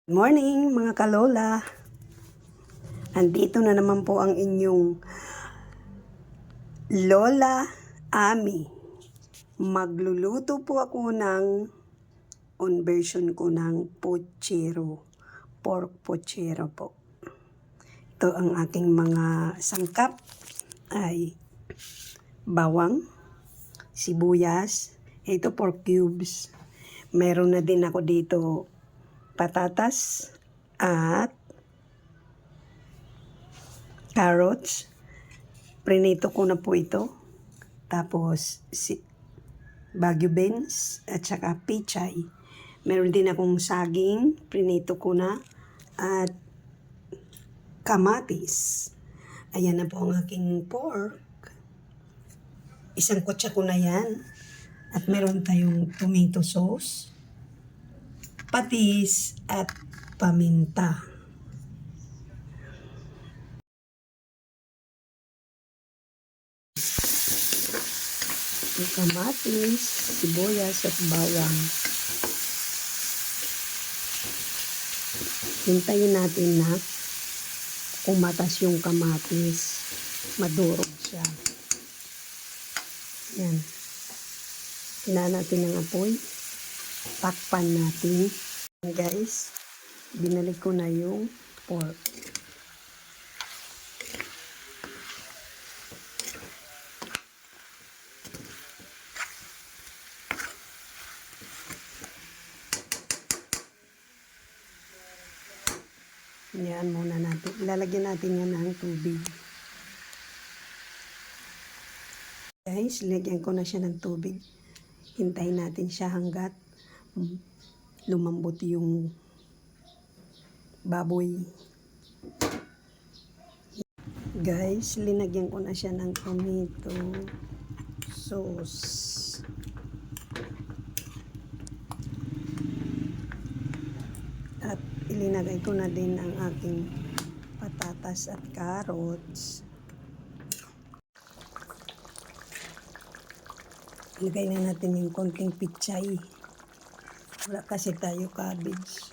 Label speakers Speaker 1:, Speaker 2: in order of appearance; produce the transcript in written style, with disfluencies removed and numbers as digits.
Speaker 1: Good morning mga kalola. Andito na naman po ang inyong Lola Ami. Magluluto po ako ng version ko ng pochero. Pork pochero po. Ito ang aking mga sangkap ay bawang, sibuyas, ito pork cubes. Meron na din ako dito patatas at carrots. Prinito ko na po ito. Tapos Baguio beans at saka pichay. Meron din akong saging. Prinito ko na. At kamatis. Ayan na po ang aking pork. Isang kutsa ko na yan. At meron tayong tomato sauce, patis at paminta. Yung kamatis, sibuyas at bawang. Hintayin natin na kumatas yung kamatis. Madurog siya. Yan. Hinaan natin ng apoy. Takpan natin. Guys, binalik ko na yung pork. Yan muna natin. Ilalagyan natin yan ng tubig. Guys, lagyan ko na siya ng tubig. Hintayin natin siya hanggat lumambot yung baboy. Guys, linagyan ko na siya ng tomato sauce. At ilinagay ko na din ang aking patatas at carrots. Ilagay na natin yung konting pichay. Wala kasi tayo cabbage.